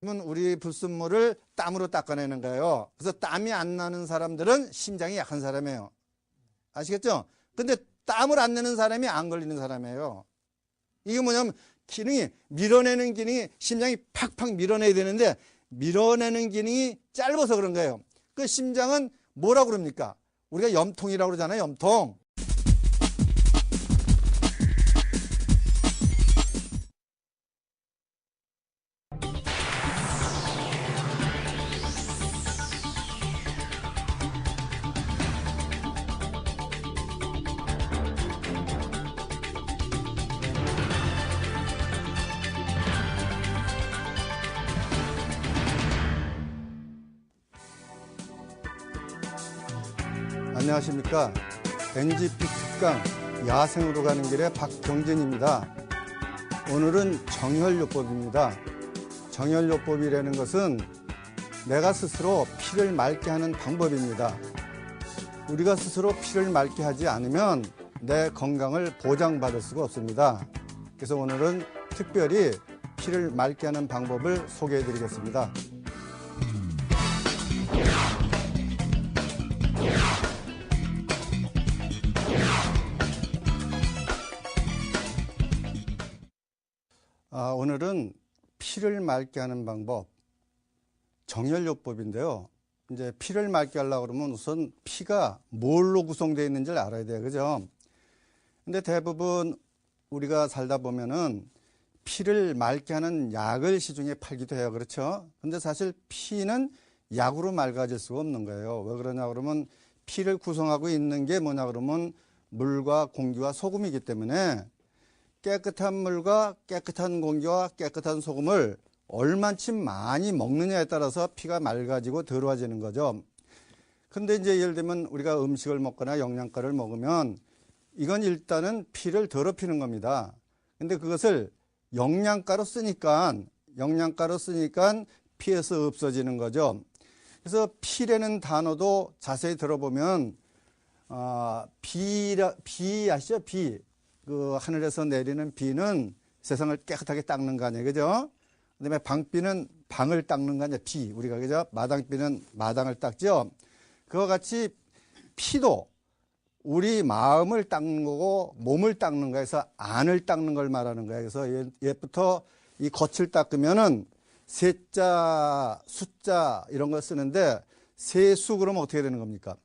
우리 불순물을 땀으로 닦아내는 거예요. 그래서 땀이 안 나는 사람들은 심장이 약한 사람이에요. 아시겠죠? 근데 땀을 안 내는 사람이 안 걸리는 사람이에요. 이게 뭐냐면 기능이, 밀어내는 기능이, 심장이 팍팍 밀어내야 되는데 밀어내는 기능이 짧아서 그런 거예요. 그 심장은 뭐라고 그럽니까? 우리가 염통이라고 그러잖아요. 염통. 안녕하십니까. NGP 특강 야생으로 가는 길의 박경진입니다. 오늘은 정혈요법입니다. 정혈요법이라는 것은 내가 스스로 피를 맑게 하는 방법입니다. 우리가 스스로 피를 맑게 하지 않으면 내 건강을 보장받을 수가 없습니다. 그래서 오늘은 특별히 피를 맑게 하는 방법을 소개해 드리겠습니다. 오늘은 피를 맑게 하는 방법, 정혈요법인데요. 이제 피를 맑게 하려고 그러면 우선 피가 뭘로 구성되어 있는지를 알아야 돼요. 그죠? 근데 대부분 우리가 살다 보면은 피를 맑게 하는 약을 시중에 팔기도 해요. 그렇죠? 근데 사실 피는 약으로 맑아질 수가 없는 거예요. 왜 그러냐 그러면 피를 구성하고 있는 게 뭐냐 그러면 물과 공기와 소금이기 때문에 깨끗한 물과 깨끗한 공기와 깨끗한 소금을 얼만큼 많이 먹느냐에 따라서 피가 맑아지고 더러워지는 거죠. 근데 이제 예를 들면 우리가 음식을 먹거나 영양가를 먹으면 이건 일단은 피를 더럽히는 겁니다. 근데 그것을 영양가로 쓰니까 피에서 없어지는 거죠. 그래서 피라는 단어도 자세히 들어보면 비 아시죠? 비. 그 하늘에서 내리는 비는 세상을 깨끗하게 닦는 거 아니에요. 그죠? 그 다음에 방비는 방을 닦는 거 아니에요. 비. 우리가 그죠? 마당비는 마당을 닦죠? 그와 같이 피도 우리 마음을 닦는 거고 몸을 닦는 거에서 안을 닦는 걸 말하는 거예요. 그래서 옛부터 이 겉을 닦으면은 세자, 숫자 이런 걸 쓰는데 세수 그러면 어떻게 되는 겁니까?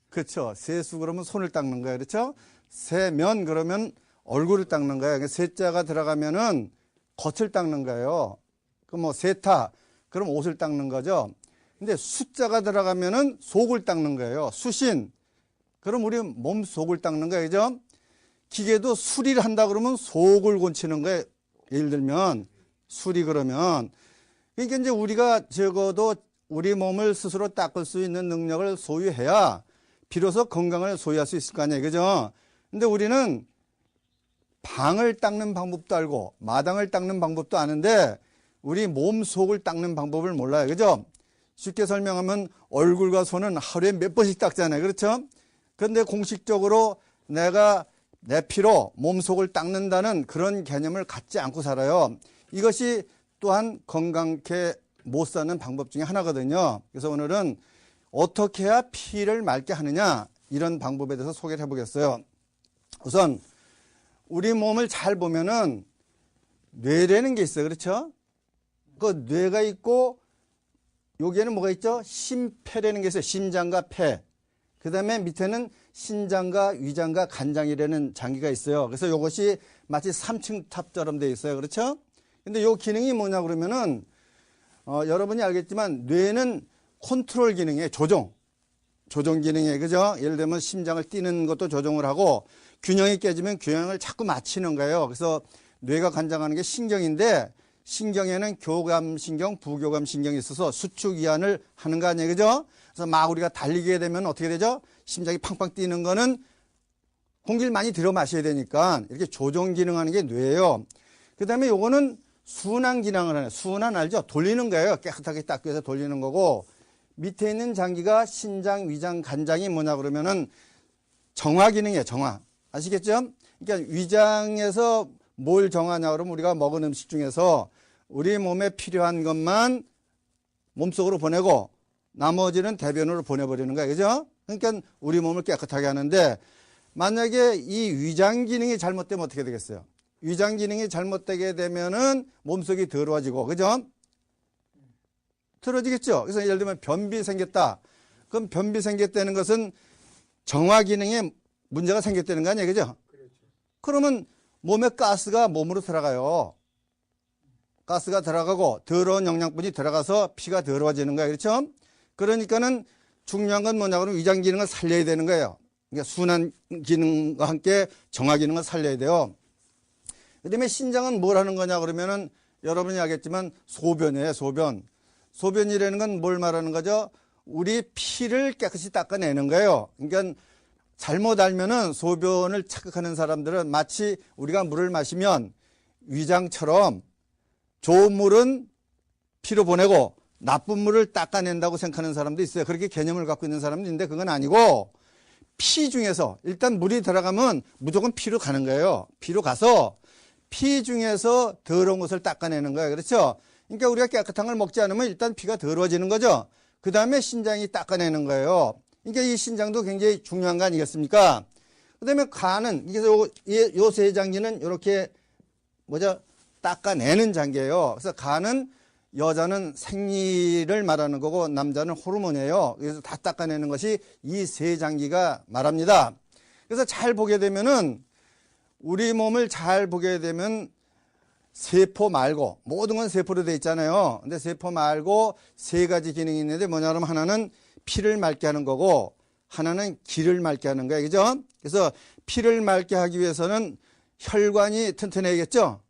그렇죠. 세수 그러면 손을 닦는 거예요. 그렇죠? 세면 그러면 얼굴을 닦는 거예요. 세자가 들어가면은 겉을 닦는 거예요. 그 뭐 세타 그럼 옷을 닦는 거죠. 근데 숫자가 들어가면은 속을 닦는 거예요. 수신 그럼 우리 몸 속을 닦는 거예요. 그죠? 기계도 수리를 한다 그러면 속을 고치는 거예요. 예를 들면 수리 그러면 그러니까 이제 우리가 적어도 우리 몸을 스스로 닦을 수 있는 능력을 소유해야 비로소 건강을 소유할 수 있을 거 아니에요. 그죠? 근데 우리는 방을 닦는 방법도 알고 마당을 닦는 방법도 아는데 우리 몸 속을 닦는 방법을 몰라요. 그죠? 쉽게 설명하면 얼굴과 손은 하루에 몇 번씩 닦잖아요. 그렇죠? 그런데 공식적으로 내가 내 피로 몸 속을 닦는다는 그런 개념을 갖지 않고 살아요. 이것이 또한 건강하게 못 사는 방법 중에 하나거든요. 그래서 오늘은 어떻게 해야 피를 맑게 하느냐 이런 방법에 대해서 소개를 해보겠어요. 우선 우리 몸을 잘 보면은 뇌라는 게 있어요. 그렇죠? 그 뇌가 있고 여기에는 뭐가 있죠? 심폐라는 게 있어요. 심장과 폐. 그 다음에 밑에는 신장과 위장과 간장이라는 장기가 있어요. 그래서 이것이 마치 3층 탑처럼 되어 있어요. 그렇죠? 근데 이 기능이 뭐냐 그러면은 여러분이 알겠지만 뇌는 컨트롤 기능이에요. 조정 기능이에요. 그죠? 예를 들면 심장을 뛰는 것도 조정을 하고 균형이 깨지면 균형을 자꾸 맞추는 거예요. 그래서 뇌가 관장하는 게 신경인데 신경에는 교감신경, 부교감신경이 있어서 수축 이완을 하는 거 아니에요. 그죠? 그래서 막 우리가 달리게 되면 어떻게 되죠? 심장이 팡팡 뛰는 거는 공기를 많이 들여 마셔야 되니까 이렇게 조정 기능하는 게 뇌예요. 그 다음에 요거는 순환 기능을 하는, 순환 알죠? 돌리는 거예요. 깨끗하게 닦기 위해서 돌리는 거고 밑에 있는 장기가 신장, 위장, 간장이 뭐냐 그러면은 정화 기능이에요. 정화. 아시겠죠? 그러니까 위장에서 뭘 정하냐 그러면 우리가 먹은 음식 중에서 우리 몸에 필요한 것만 몸속으로 보내고 나머지는 대변으로 보내버리는 거야. 그죠? 그러니까 우리 몸을 깨끗하게 하는데 만약에 이 위장 기능이 잘못되면 어떻게 되겠어요? 위장 기능이 잘못되게 되면은 몸속이 더러워지고, 그죠? 더러워지겠죠? 그래서 예를 들면 변비 생겼다. 그럼 변비 생겼다는 것은 정화 기능에 문제가 생겼다는 거 아니에요? 그죠? 그러면 몸에 가스가 몸으로 들어가요. 가스가 들어가고 더러운 영양분이 들어가서 피가 더러워지는 거예요. 그렇죠? 그러니까는 중요한 건 뭐냐 그러면 위장 기능을 살려야 되는 거예요. 그러니까 순환 기능과 함께 정화 기능을 살려야 돼요. 그다음에 신장은 뭘 하는 거냐 그러면은 여러분이 알겠지만 소변이에요. 소변. 소변이라는 건 뭘 말하는 거죠? 우리 피를 깨끗이 닦아내는 거예요. 그러니까 잘못 알면은 소변을 착각하는 사람들은 마치 우리가 물을 마시면 위장처럼 좋은 물은 피로 보내고 나쁜 물을 닦아낸다고 생각하는 사람도 있어요. 그렇게 개념을 갖고 있는 사람도 있는데 그건 아니고 피 중에서 일단 물이 들어가면 무조건 피로 가는 거예요. 피로 가서 피 중에서 더러운 것을 닦아내는 거예요. 그렇죠? 그러니까 우리가 깨끗한 걸 먹지 않으면 일단 피가 더러워지는 거죠. 그 다음에 신장이 닦아내는 거예요. 그러니까 이 신장도 굉장히 중요한 거 아니겠습니까? 그 다음에 간은, 요 세 장기는 이렇게, 닦아내는 장기예요. 그래서 간은 여자는 생리를 말하는 거고 남자는 호르몬이에요. 그래서 다 닦아내는 것이 이 세 장기가 말합니다. 그래서 잘 보게 되면은 우리 몸을 잘 보게 되면 세포 말고 모든 건 세포로 돼 있잖아요. 근데 세포 말고 세 가지 기능이 있는데 뭐냐 그러면 하나는 피를 맑게 하는 거고 하나는 기를 맑게 하는 거예요. 그죠? 그래서 피를 맑게 하기 위해서는 혈관이 튼튼해야겠죠?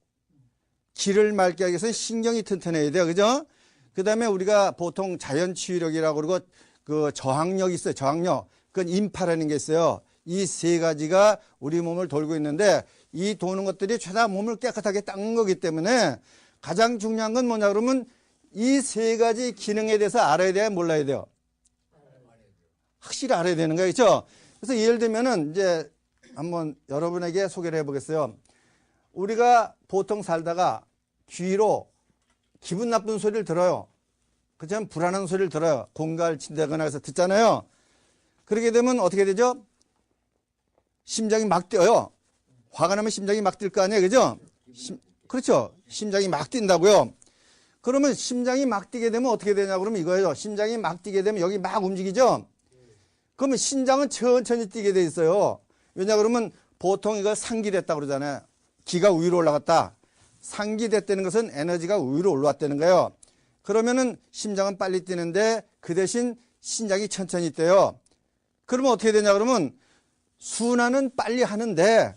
기를 맑게 하기 위해서는 신경이 튼튼해야 돼요. 그죠? 그 다음에 우리가 보통 자연치유력이라고 그러고 그 저항력이 있어요. 저항력. 그건 인파라는 게 있어요. 이 세 가지가 우리 몸을 돌고 있는데 이 도는 것들이 죄다 몸을 깨끗하게 닦는 거기 때문에 가장 중요한 건 뭐냐 그러면 이 세 가지 기능에 대해서 알아야 돼요? 몰라야 돼요? 확실히 알아야 되는 거예요. 그렇죠? 그래서 예를 들면은 이제 한번 여러분에게 소개를 해보겠어요. 우리가 보통 살다가 귀로 기분 나쁜 소리를 들어요. 그렇지만 불안한 소리를 들어요. 공갈 친다거나 해서 듣잖아요. 그렇게 되면 어떻게 되죠? 심장이 막 뛰어요. 화가 나면 심장이 막 뛸 거 아니에요. 그죠? 그렇죠. 심장이 막 뛴다고요. 그러면 심장이 막 뛰게 되면 어떻게 되냐 그러면 이거예요. 심장이 막 뛰게 되면 여기 막 움직이죠. 그러면 심장은 천천히 뛰게 돼 있어요. 왜냐 그러면 보통 이거 상기됐다고 그러잖아요. 기가 위로 올라갔다. 상기됐다는 것은 에너지가 위로 올라왔다는 거예요. 그러면은 심장은 빨리 뛰는데 그 대신 심장이 천천히 뛰어요. 그러면 어떻게 되냐 그러면 순환은 빨리 하는데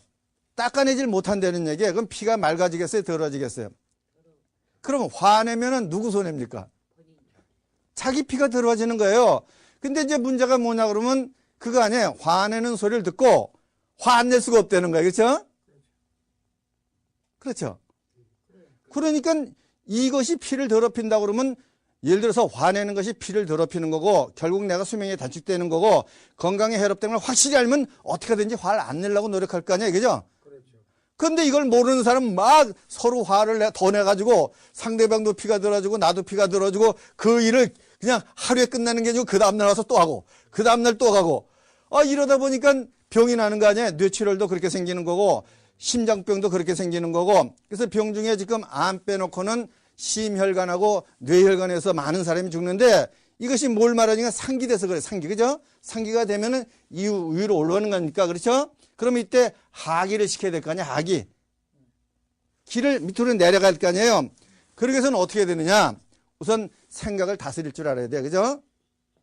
닦아내질 못한다는 얘기예요. 그럼 피가 맑아지겠어요? 더러워지겠어요? 그러면 화내면은 누구 손해입니까? 자기 피가 더러워지는 거예요. 근데 이제 문제가 뭐냐 그러면 그거 아니에요. 화내는 소리를 듣고 화 안 낼 수가 없다는 거예요. 그렇죠? 그렇죠? 그러니까 이것이 피를 더럽힌다 그러면 예를 들어서 화내는 것이 피를 더럽히는 거고 결국 내가 수명이 단축되는 거고 건강에 해롭다는 걸 확실히 알면 어떻게 하든지 화를 안 내려고 노력할 거 아니에요. 그죠? 그런데 이걸 모르는 사람은 막 서로 화를 더 내가지고 상대방도 피가 들어지고 나도 피가 들어지고 그 일을 그냥 하루에 끝나는 게 아니고 그 다음날 와서 또 하고 그 다음날 또 가고 이러다 보니까 병이 나는 거 아니에요. 뇌출혈도 그렇게 생기는 거고 심장병도 그렇게 생기는 거고 그래서 병 중에 지금 암 빼놓고는 심혈관하고 뇌혈관에서 많은 사람이 죽는데 이것이 뭘 말하니까 상기돼서 그래. 상기. 그죠? 상기가 되면은 위로 올라가는 거니까. 그렇죠? 그러면 이때 하기를 시켜야 될 거 아니야. 하기. 기를 밑으로 내려갈 거 아니에요. 그러기 위해서는 어떻게 해야 되느냐. 우선 생각을 다스릴 줄 알아야 돼요. 그죠?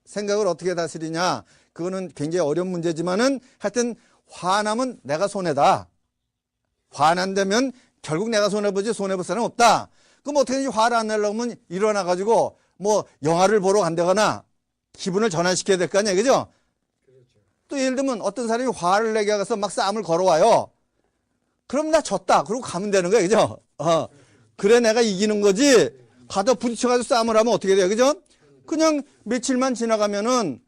생각을 어떻게 다스리냐. 그거는 굉장히 어려운 문제지만은 하여튼 화나면 내가 손해다. 화난다면 결국 내가 손해보지 손해볼 사람 없다. 그럼 어떻게든지 화를 안 내려고 하면 일어나가지고 뭐 영화를 보러 간다거나 기분을 전환시켜야 될 거 아니에요. 그죠? 또 예를 들면 어떤 사람이 화를 내게 가서 막 싸움을 걸어와요. 그럼 나 졌다. 그러고 가면 되는 거예요. 그죠? 그래 내가 이기는 거지. 가다 부딪혀가지고 싸움을 하면 어떻게 돼요. 그죠? 그냥 며칠만 지나가면은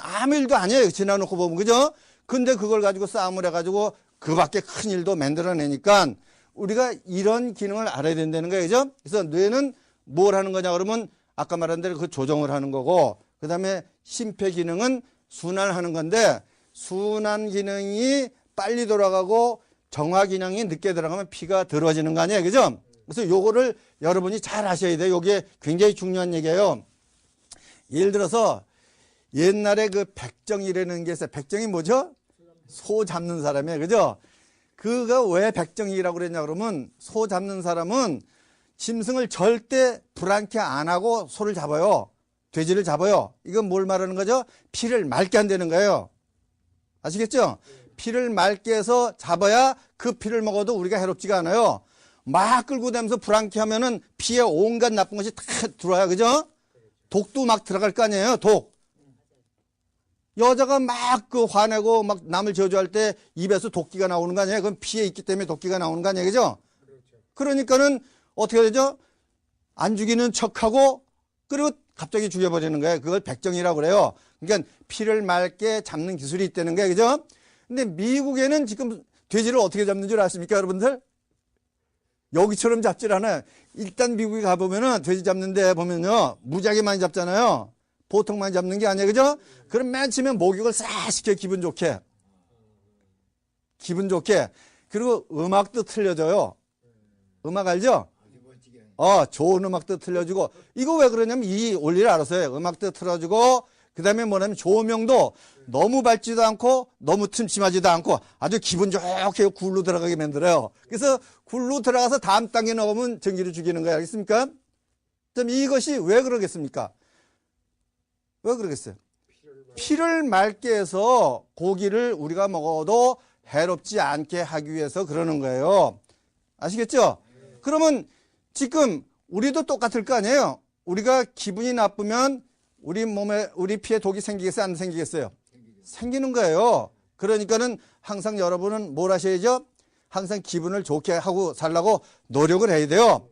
아무 일도 아니에요. 지나놓고 보면. 그죠? 근데 그걸 가지고 싸움을 해가지고 그밖에 큰 일도 만들어내니까 우리가 이런 기능을 알아야 된다는 거예요. 그죠? 그래서 뇌는 뭘 하는 거냐 그러면 아까 말한 대로 그 조정을 하는 거고, 그 다음에 심폐 기능은 순환을 하는 건데, 순환 기능이 빨리 돌아가고 정화 기능이 늦게 들어가면 피가 더러워지는 거 아니에요. 그죠? 그래서 요거를 여러분이 잘 아셔야 돼요. 요게 굉장히 중요한 얘기예요. 예를 들어서 옛날에 그 백정이라는 게 있어요. 백정이 뭐죠? 소 잡는 사람이에요. 그죠? 그가 왜 백정이라고 그랬냐 그러면, 소 잡는 사람은 짐승을 절대 불안케 안 하고 소를 잡아요. 돼지를 잡아요. 이건 뭘 말하는 거죠? 피를 맑게 한다는 거예요. 아시겠죠? 피를 맑게 해서 잡아야 그 피를 먹어도 우리가 해롭지가 않아요. 막 끌고 다니면서 불안케 하면은 피에 온갖 나쁜 것이 다 들어와요. 그죠? 독도 막 들어갈 거 아니에요. 독. 여자가 막 그 화내고 막 남을 저주할 때 입에서 도끼가 나오는 거 아니에요? 그건 피에 있기 때문에 도끼가 나오는 거 아니에요? 그죠? 그러니까는 어떻게 되죠? 안 죽이는 척하고 그리고 갑자기 죽여버리는 거예요. 그걸 백정이라고 그래요. 그러니까 피를 맑게 잡는 기술이 있다는 거예요. 그죠? 근데 미국에는 지금 돼지를 어떻게 잡는 줄 아십니까, 여러분들? 여기처럼 잡질 않아요. 일단 미국에 가보면은 돼지 잡는데 보면요, 무지하게 많이 잡잖아요. 보통 많이 잡는 게 아니에요. 그죠? 그럼 맨 처음에 목욕을 싹 시켜, 기분 좋게. 기분 좋게. 그리고 음악도 틀려줘요. 음악 알죠? 좋은 음악도 틀려주고. 이거 왜 그러냐면 이 원리를 알았어요. 음악도 틀어주고, 그 다음에 뭐냐면 조명도 너무 밝지도 않고 너무 침침하지도 않고 아주 기분 좋게 굴로 들어가게 만들어요. 그래서 굴로 들어가서 다음 단계 넣으면 전기를 죽이는 거예요. 알겠습니까? 그럼 이것이 왜 그러겠습니까? 왜 그러겠어요? 피를 맑게 해서 고기를 우리가 먹어도 해롭지 않게 하기 위해서 그러는 거예요. 아시겠죠? 그러면 지금 우리도 똑같을 거 아니에요? 우리가 기분이 나쁘면 우리 몸에, 우리 피에 독이 생기겠어요? 안 생기겠어요? 생기는 거예요. 그러니까는 항상 여러분은 뭘 하셔야죠? 항상 기분을 좋게 하고 살라고 노력을 해야 돼요.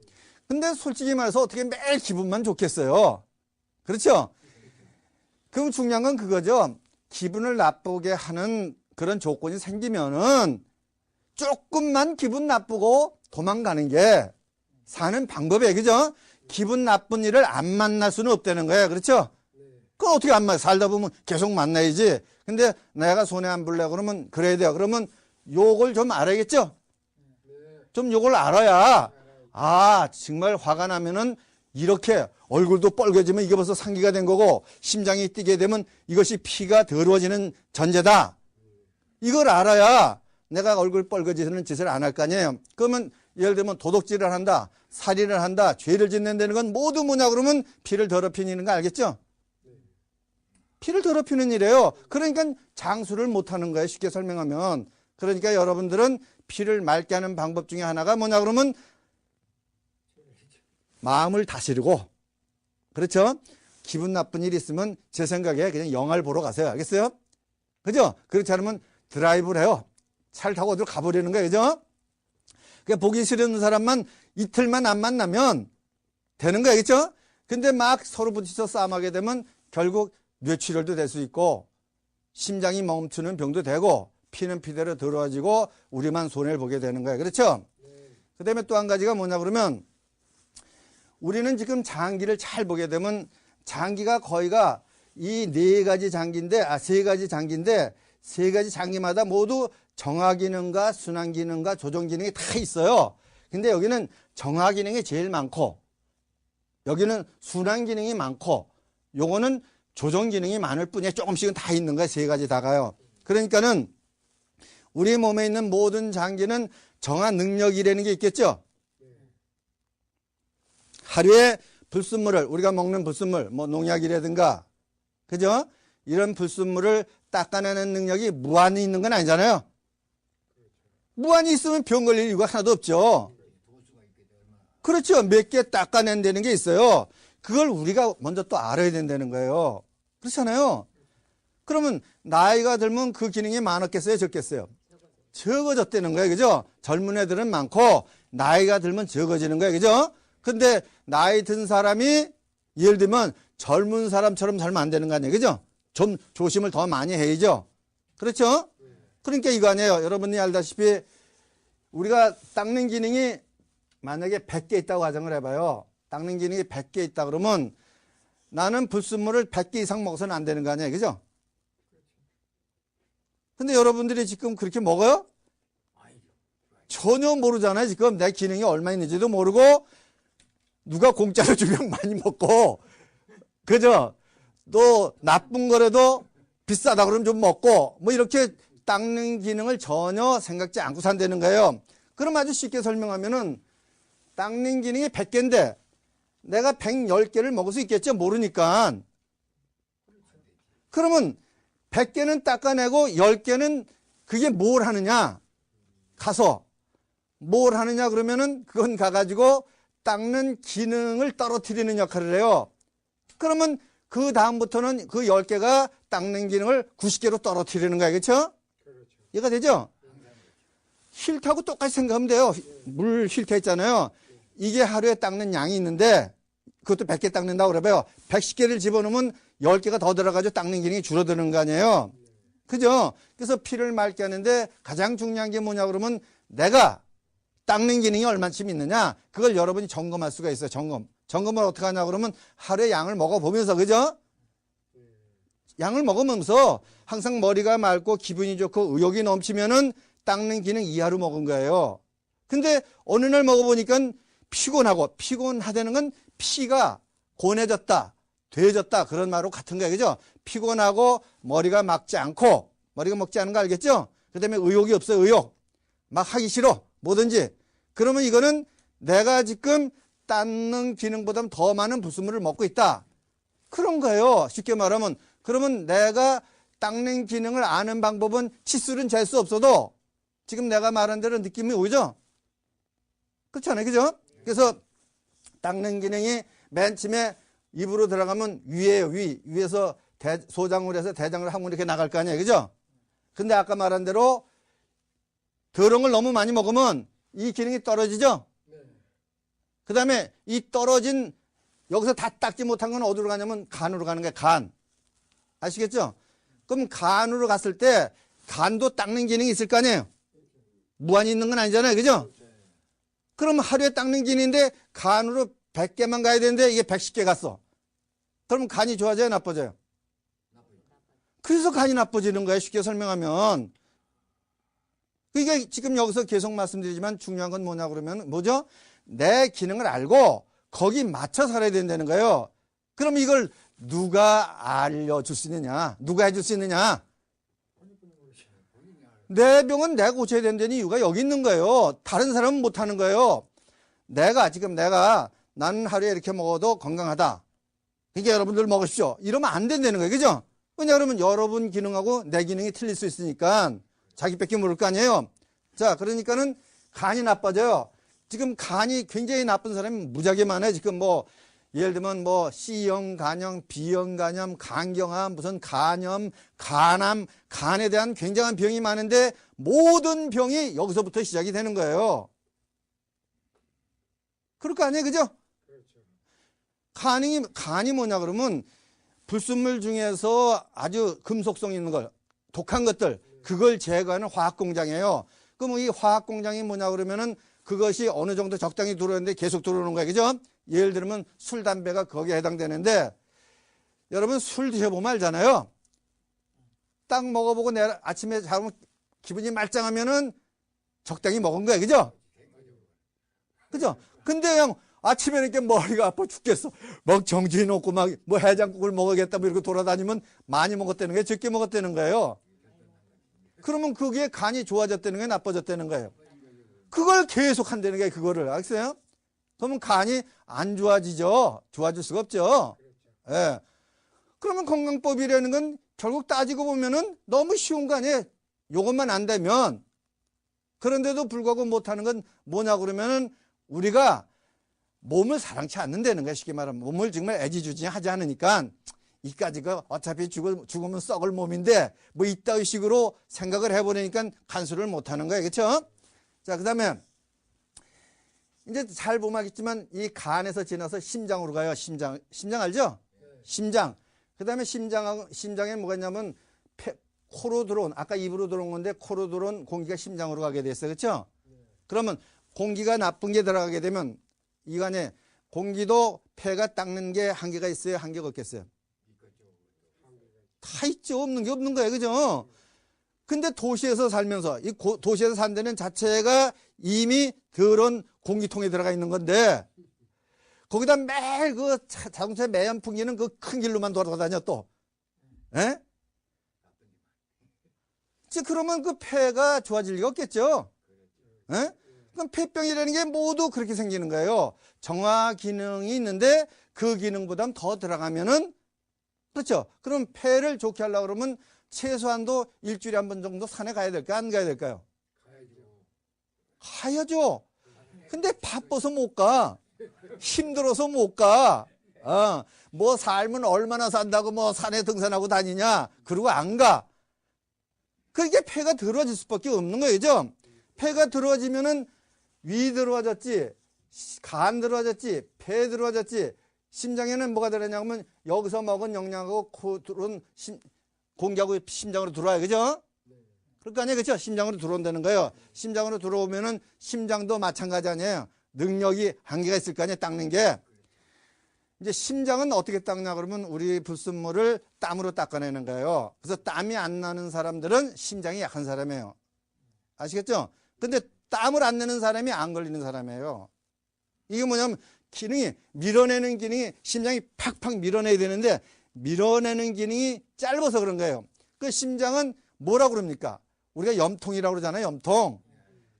근데 솔직히 말해서 어떻게 매일 기분만 좋겠어요? 그렇죠? 그럼 중요한 건 그거죠. 기분을 나쁘게 하는 그런 조건이 생기면은 조금만 기분 나쁘고 도망가는 게 사는 방법이에요. 그죠? 기분 나쁜 일을 안 만날 수는 없다는 거예요. 그렇죠? 그건 어떻게 안 만나? 살다 보면 계속 만나야지. 근데 내가 손해 안 볼래 그러면 그래야 돼요. 그러면 요걸 좀 알아야겠죠? 좀 요걸 알아야, 정말 화가 나면은 이렇게 얼굴도 뻘개지면 이게 벌써 상기가 된 거고, 심장이 뛰게 되면 이것이 피가 더러워지는 전제다. 이걸 알아야 내가 얼굴 뻘개지는 짓을 안 할 거 아니에요. 그러면 예를 들면 도둑질을 한다, 살인을 한다, 죄를 짓는다는 건 모두 뭐냐 그러면 피를 더럽히는 거 알겠죠? 피를 더럽히는 일이에요. 그러니까 장수를 못하는 거예요. 쉽게 설명하면. 그러니까 여러분들은 피를 맑게 하는 방법 중에 하나가 뭐냐 그러면 마음을 다스리고, 그렇죠? 기분 나쁜 일이 있으면 제 생각에 그냥 영화를 보러 가세요. 알겠어요? 그죠? 그렇지 않으면 드라이브를 해요. 차를 타고 어디로 가버리는 거예요. 그죠? 그러니까 보기 싫은 사람만 이틀만 안 만나면 되는 거예요. 그죠? 근데 막 서로 부딪혀 싸움하게 되면 결국 뇌출혈도 될 수 있고 심장이 멈추는 병도 되고 피는 피대로 더러워지고 우리만 손해를 보게 되는 거예요. 그렇죠? 그 다음에 또 한 가지가 뭐냐 그러면 우리는 지금 장기를 잘 보게 되면 장기가 거의가 이 네 가지 장기인데, 세 가지 장기인데 세 가지 장기마다 모두 정화 기능과 순환 기능과 조정 기능이 다 있어요. 근데 여기는 정화 기능이 제일 많고 여기는 순환 기능이 많고 요거는 조정 기능이 많을 뿐이에요. 조금씩은 다 있는 거예요. 세 가지 다가요. 그러니까는 우리 몸에 있는 모든 장기는 정화 능력이라는 게 있겠죠. 하루에 불순물을, 우리가 먹는 불순물, 뭐 농약이라든가, 그죠? 이런 불순물을 닦아내는 능력이 무한히 있는 건 아니잖아요. 무한히 있으면 병 걸릴 이유가 하나도 없죠. 그렇죠. 몇 개 닦아낸다는 게 있어요. 그걸 우리가 먼저 또 알아야 된다는 거예요. 그렇잖아요. 그러면 나이가 들면 그 기능이 많았겠어요? 적겠어요? 적어졌다는 거예요. 그죠? 젊은 애들은 많고 나이가 들면 적어지는 거예요. 그죠? 근데 나이 든 사람이 예를 들면 젊은 사람처럼 살면 안 되는 거 아니에요. 그죠? 좀 조심을 더 많이 해야죠. 그렇죠? 그러니까 이거 아니에요. 여러분이 알다시피 우리가 닦는 기능이 만약에 100개 있다고 가정을 해봐요. 닦는 기능이 100개 있다 그러면 나는 불순물을 100개 이상 먹어서는 안 되는 거 아니에요. 그죠? 근데 여러분들이 지금 그렇게 먹어요? 전혀 모르잖아요. 지금 내 기능이 얼마 있는지도 모르고 누가 공짜로 주면 많이 먹고, 그죠? 또 나쁜 거라도 비싸다 그러면 좀 먹고, 뭐 이렇게 닦는 기능을 전혀 생각지 않고 산다는 거예요. 그럼 아주 쉽게 설명하면은 닦는 기능이 100개인데 내가 110개를 먹을 수 있겠죠? 모르니까. 그러면 100개는 닦아내고 10개는 그게 뭘 하느냐? 가서 뭘 하느냐 그러면은 그건 가가지고 닦는 기능을 떨어뜨리는 역할을 해요. 그러면 그 다음부터는 그 10개가 닦는 기능을 90개로 떨어뜨리는 거야. 그렇죠? 이해가 되죠? 힐트하고 똑같이 생각하면 돼요. 물 힐트 했잖아요. 이게 하루에 닦는 양이 있는데 그것도 100개 닦는다고 그래봐요. 110개를 집어넣으면 10개가 더 들어가지고 닦는 기능이 줄어드는 거 아니에요. 그죠? 그래서 피를 맑게 하는데 가장 중요한 게 뭐냐 그러면 내가 닦는 기능이 얼마쯤 있느냐 그걸 여러분이 점검할 수가 있어요. 점검을 어떻게 하냐 그러면 하루에 양을 먹어보면서, 그죠? 양을 먹으면서 항상 머리가 맑고 기분이 좋고 의욕이 넘치면은 닦는 기능 이하로 먹은 거예요. 근데 어느 날 먹어보니까 피곤하고, 피곤하다는 건 피가 고뇌졌다, 돼졌다 그런 말로 같은 거예요. 그죠? 피곤하고 머리가 맑지 않고, 머리가 먹지 않은 거 알겠죠? 그 다음에 의욕이 없어요. 의욕. 막 하기 싫어. 뭐든지. 그러면 이거는 내가 지금 닦는 기능보다 더 많은 불순물을 먹고 있다. 그런 거예요. 쉽게 말하면. 그러면 내가 닦는 기능을 아는 방법은 치수는 잴 수 없어도 지금 내가 말한 대로 느낌이 오죠? 그렇지 않아요? 그죠? 그래서 닦는 기능이 맨 처음에 입으로 들어가면 위에요. 위에서 소장으로 해서 대장으로 하면 이렇게 나갈 거 아니에요. 그죠? 근데 아까 말한 대로 더러운 걸 너무 많이 먹으면 이 기능이 떨어지죠? 그 다음에 이 떨어진 여기서 다 닦지 못한 건 어디로 가냐면 간으로 가는 거예요. 간. 아시겠죠? 그럼 간으로 갔을 때 간도 닦는 기능이 있을 거 아니에요? 무한히 있는 건 아니잖아요. 그죠? 그럼 하루에 닦는 기능인데 간으로 100개만 가야 되는데 이게 110개 갔어. 그럼 간이 좋아져요? 나빠져요? 그래서 간이 나빠지는 거예요. 쉽게 설명하면. 그러니까 지금 여기서 계속 말씀드리지만 중요한 건 뭐냐 그러면 뭐죠? 내 기능을 알고 거기 맞춰 살아야 된다는 거예요. 그럼 이걸 누가 알려줄 수 있느냐? 누가 해줄 수 있느냐? 내 병은 내가 고쳐야 된다는 이유가 여기 있는 거예요. 다른 사람은 못하는 거예요. 나는 하루에 이렇게 먹어도 건강하다. 그러니까 여러분들 먹으십시오. 이러면 안 된다는 거예요. 그죠? 왜냐 그러면 여러분 기능하고 내 기능이 틀릴 수 있으니까 자기밖에 모를 거 아니에요. 자, 그러니까는 간이 나빠져요. 지금 간이 굉장히 나쁜 사람이 무지하게 많아요. 지금 뭐 예를 들면 뭐 C형 간염, B형 간염, 간경암, 무슨 간염, 간암, 간에 대한 굉장한 병이 많은데 모든 병이 여기서부터 시작이 되는 거예요. 그럴 거 아니에요. 그죠? 간이 뭐냐 그러면 불순물 중에서 아주 금속성 있는 걸, 독한 것들, 그걸 제거하는 화학공장이에요. 그럼 이 화학공장이 뭐냐 그러면은 그것이 어느 정도 적당히 들어오는데 계속 들어오는 거예요. 그죠? 예를 들면 술, 담배가 거기에 해당되는데 여러분 술 드셔보면 알잖아요. 딱 먹어보고 내일 아침에 자면 기분이 말짱하면은 적당히 먹은 거예요. 그죠? 그죠? 근데 형 아침에 이렇게 머리가 아파 죽겠어. 막 정신이 없고 막 뭐 해장국을 먹어야겠다 뭐 이렇게 돌아다니면 많이 먹었다는 거예요. 적게 먹었다는 거예요. 그러면 그게 간이 좋아졌다는 거예요. 나빠졌다는 거예요. 그걸 계속 한다는 거예요. 그거를. 알겠어요? 그러면 간이 안 좋아지죠. 좋아질 수가 없죠. 예. 그러면 건강법이라는 건 결국 따지고 보면은 너무 쉬운 거 아니에요. 요것만 안다면. 그런데도 불구하고 못하는 건 뭐냐 그러면은 우리가 몸을 사랑치 않는다는 거야. 쉽게 말하면 몸을 정말 애지중지하지 않으니까 이까지가 어차피 죽으면 썩을 몸인데 뭐 이따위 식으로 생각을 해보니까 간수를 못하는 거예요. 그렇죠? 자, 그 다음에 이제 잘 보면 알겠지만 이 간에서 지나서 심장으로 가요. 심장 알죠? 심장. 그 다음에 심장에 뭐가 있냐면 코로 들어온, 아까 입으로 들어온 건데 코로 들어온 공기가 심장으로 가게 됐어요. 그렇죠? 그러면 공기가 나쁜 게 들어가게 되면 이 안에 공기도 폐가 닦는 게 한계가 있어요? 한계가 없겠어요? 다 있죠. 없는 게 없는 거예요. 그죠? 근데 도시에서 살면서 이 도시에서 산 데는 자체가 이미 더러운 공기통에 들어가 있는 건데 거기다 매일 그 자동차 매연 풍기는 그 큰 길로만 돌아다녀 또. 예? 그러면 그 폐가 좋아질 리가 없겠죠. 예? 그럼 폐병이라는 게 모두 그렇게 생기는 거예요. 정화 기능이 있는데 그 기능보다 더 들어가면은 그렇죠. 그럼 폐를 좋게 하려고 그러면 최소한도 일주일에 한 번 정도 산에 가야 될까요? 안 가야 될까요? 가야죠. 근데 바빠서 못 가. 힘들어서 못 가. 뭐 삶은 얼마나 산다고 뭐 산에 등산하고 다니냐. 그러고 안 가. 그러니까 폐가 더러워질 수밖에 없는 거예요. 그죠? 폐가 더러워지면은 위 더러워졌지, 간 더러워졌지, 폐 더러워졌지, 심장에는 뭐가 들어가냐면 여기서 먹은 영양하고 코 들어온 공기하고 심장으로 들어와요. 그죠? 그럴 거 아니에요. 그죠? 심장으로 들어온다는 거예요. 심장으로 들어오면은 심장도 마찬가지 아니에요. 능력이 한계가 있을 거 아니에요. 닦는 게. 이제 심장은 어떻게 닦냐 그러면 우리 불순물을 땀으로 닦아내는 거예요. 그래서 땀이 안 나는 사람들은 심장이 약한 사람이에요. 아시겠죠? 근데 땀을 안 내는 사람이 안 걸리는 사람이에요. 이게 뭐냐면 기능이 밀어내는 기능이 심장이 팍팍 밀어내야 되는데 밀어내는 기능이 짧아서 그런 거예요. 그 심장은 뭐라고 그럽니까? 우리가 염통이라고 그러잖아요. 염통.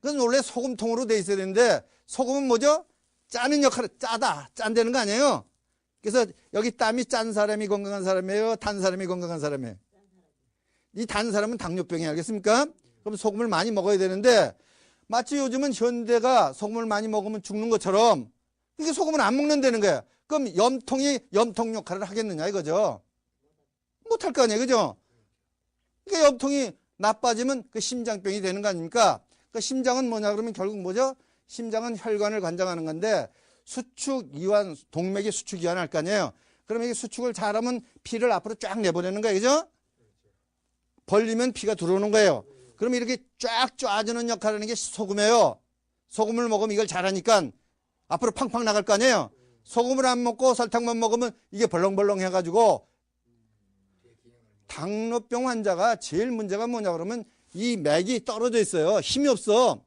그래서 원래 소금통으로 돼 있어야 되는데 소금은 뭐죠? 짜는 역할을 짜다. 짠다는 거 아니에요? 그래서 여기 땀이 짠 사람이 건강한 사람이에요? 단 사람이 건강한 사람이에요? 이 단 사람은 당뇨병이 알겠습니까? 그럼 소금을 많이 먹어야 되는데 마치 요즘은 현대가 소금을 많이 먹으면 죽는 것처럼 이게 소금을 안 먹는다는 거야. 그럼 염통이 염통 역할을 하겠느냐 이거죠. 못할 거 아니에요. 그죠? 그러니까 염통이 나빠지면 그 심장병이 되는 거 아닙니까? 그 심장은 뭐냐 그러면 결국 뭐죠? 심장은 혈관을 관장하는 건데 수축, 이완, 동맥이 수축, 이완 할 거 아니에요. 그러면 이 수축을 잘하면 피를 앞으로 쫙 내보내는 거예요. 그죠? 벌리면 피가 들어오는 거예요. 그럼 이렇게 쫙 쫙주는 역할을 하는 게 소금이에요. 소금을 먹으면 이걸 잘하니까 앞으로 팡팡 나갈 거 아니에요. 소금을 안 먹고 설탕만 먹으면 이게 벌렁벌렁 해가지고 당뇨병 환자가 제일 문제가 뭐냐 그러면 이 맥이 떨어져 있어요. 힘이 없어.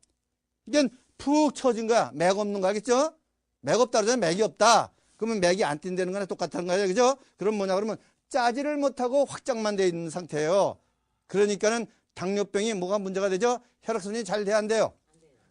이게 푹 처진 거야. 맥 없는 거 알겠죠? 맥 없다 그러잖아요. 맥이 없다. 그러면 맥이 안 뛴다는 거나 똑같은 거예요. 그죠? 그럼 뭐냐 그러면 짜지를 못하고 확장만 돼 있는 상태예요. 그러니까는 당뇨병이 뭐가 문제가 되죠? 혈액순환이 잘 돼야 안 돼요?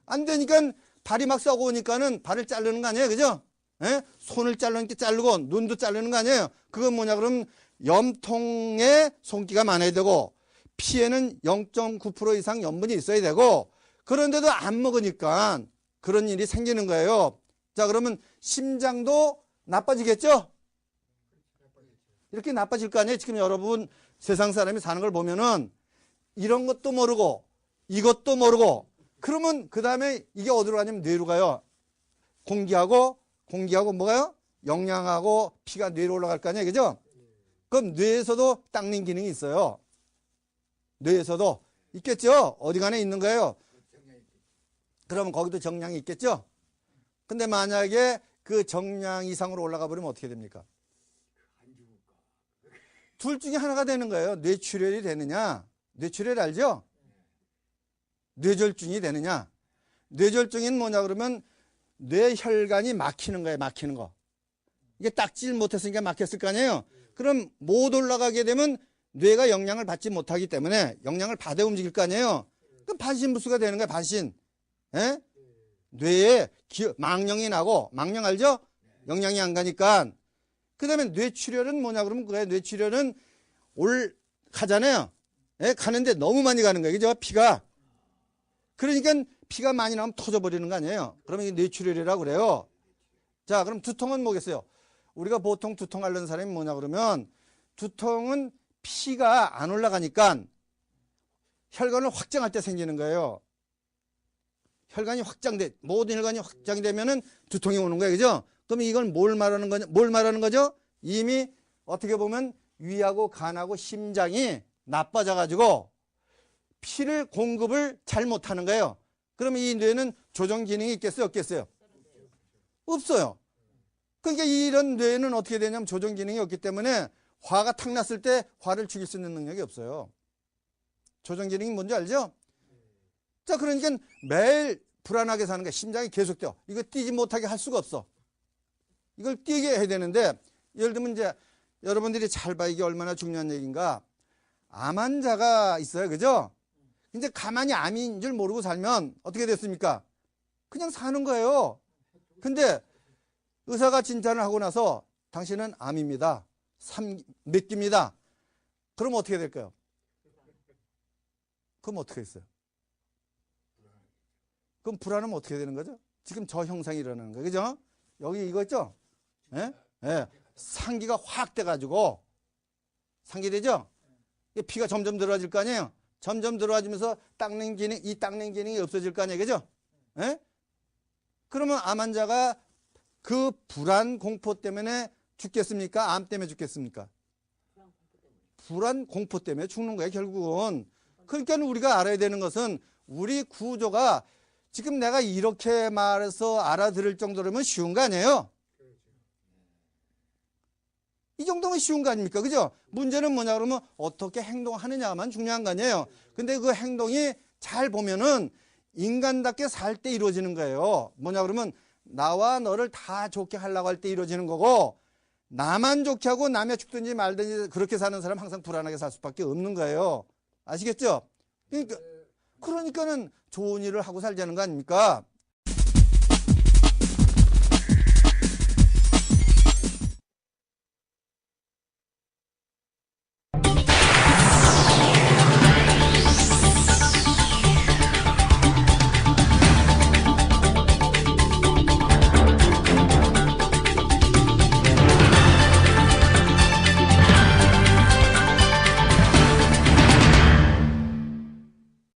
안 되니까 발이 막 썩어 오니까는 발을 자르는 거 아니에요? 그죠? 예? 손을 자르니까 자르고 눈도 자르는 거 아니에요? 그건 뭐냐 그러면 염통에 손기가 많아야 되고 피에는 0.9% 이상 염분이 있어야 되고 그런데도 안 먹으니까 그런 일이 생기는 거예요. 자, 그러면 심장도 나빠지겠죠? 이렇게 나빠질 거 아니에요? 지금 여러분 세상 사람이 사는 걸 보면은 이런 것도 모르고 이것도 모르고 그러면 그 다음에 이게 어디로 가냐면 뇌로 가요. 공기하고 뭐가요? 영양하고 피가 뇌로 올라갈 거 아니에요. 그죠? 그럼 뇌에서도 닦는 기능이 있어요. 뇌에서도 있겠죠? 어디 가에 있는 거예요. 그러면 거기도 정량이 있겠죠? 근데 만약에 그 정량 이상으로 올라가 버리면 어떻게 됩니까? 둘 중에 하나가 되는 거예요. 뇌출혈이 되느냐? 뇌출혈 알죠? 뇌졸중이 되느냐? 뇌졸중은 뭐냐 그러면 뇌혈관이 막히는 거예요. 막히는 거. 이게 닦질 못했으니까 막혔을 거 아니에요? 그럼 못 올라가게 되면 뇌가 영향을 받지 못하기 때문에 영향을 받아 움직일 거 아니에요? 그럼 반신불수가 되는 거예요. 반신. 예? 뇌에 망령이 나고 망령 알죠? 영양이 안 가니까. 그 다음에 뇌출혈은 뭐냐 그러면 그래 뇌출혈은 가잖아요. 예? 가는데 너무 많이 가는 거예요. 그죠? 피가. 그러니까 피가 많이 나오면 터져버리는 거 아니에요. 그러면 이게 뇌출혈이라고 그래요. 자, 그럼 두통은 뭐겠어요? 우리가 보통 두통 앓는 사람이 뭐냐 그러면 두통은 피가 안 올라가니까 혈관을 확장할 때 생기는 거예요. 혈관이 모든 혈관이 확장이 되면은 두통이 오는 거예요. 그죠? 그럼 이걸 뭘 말하는 거죠? 이미 어떻게 보면 위하고 간하고 심장이 나빠져가지고 피를 공급을 잘 못하는 거예요. 그러면 이 뇌는 조정 기능이 있겠어요? 없겠어요? 없어요. 그러니까 이런 뇌는 어떻게 되냐면 조정 기능이 없기 때문에 화가 탁 났을 때 화를 죽일 수 있는 능력이 없어요. 조정 기능이 뭔지 알죠? 자, 그러니까 매일 불안하게 사는 거야. 심장이 계속 뛰어. 이거 뛰지 못하게 할 수가 없어. 이걸 뛰게 해야 되는데, 예를 들면 이제 여러분들이 잘 봐. 이게 얼마나 중요한 얘기인가. 암 환자가 있어요. 그죠? 이제 가만히 암인 줄 모르고 살면 어떻게 됐습니까? 그냥 사는 거예요. 근데 의사가 진단을 하고 나서 당신은 암입니다. 몇 기입니다. 그럼 어떻게 될까요? 그럼 어떻게 했어요? 그럼 불안하면 어떻게 되는 거죠? 지금 저 형상이 일어나는 거예요. 그죠? 여기 이거 있죠? 예? 예. 상기가 확 돼가지고, 상기되죠? 피가 점점 들어와질 거 아니에요? 점점 들어와지면서 닦는 기능, 이 닦는 기능이 없어질 거 아니에요? 그죠? 예? 그러면 암 환자가 그 불안 공포 때문에 죽겠습니까? 암 때문에 죽겠습니까? 불안 공포 때문에 죽는 거예요, 결국은. 그러니까 우리가 알아야 되는 것은 우리 구조가 지금 내가 이렇게 말해서 알아들을 정도라면 쉬운 거 아니에요? 이 정도면 쉬운 거 아닙니까? 그죠? 문제는 뭐냐 그러면 어떻게 행동하느냐만 중요한 거 아니에요? 근데 그 행동이 잘 보면은 인간답게 살 때 이루어지는 거예요. 뭐냐 그러면 나와 너를 다 좋게 하려고 할 때 이루어지는 거고, 나만 좋게 하고 남의 죽든지 말든지 그렇게 사는 사람 항상 불안하게 살 수밖에 없는 거예요. 아시겠죠? 그러니까는 좋은 일을 하고 살자는 거 아닙니까?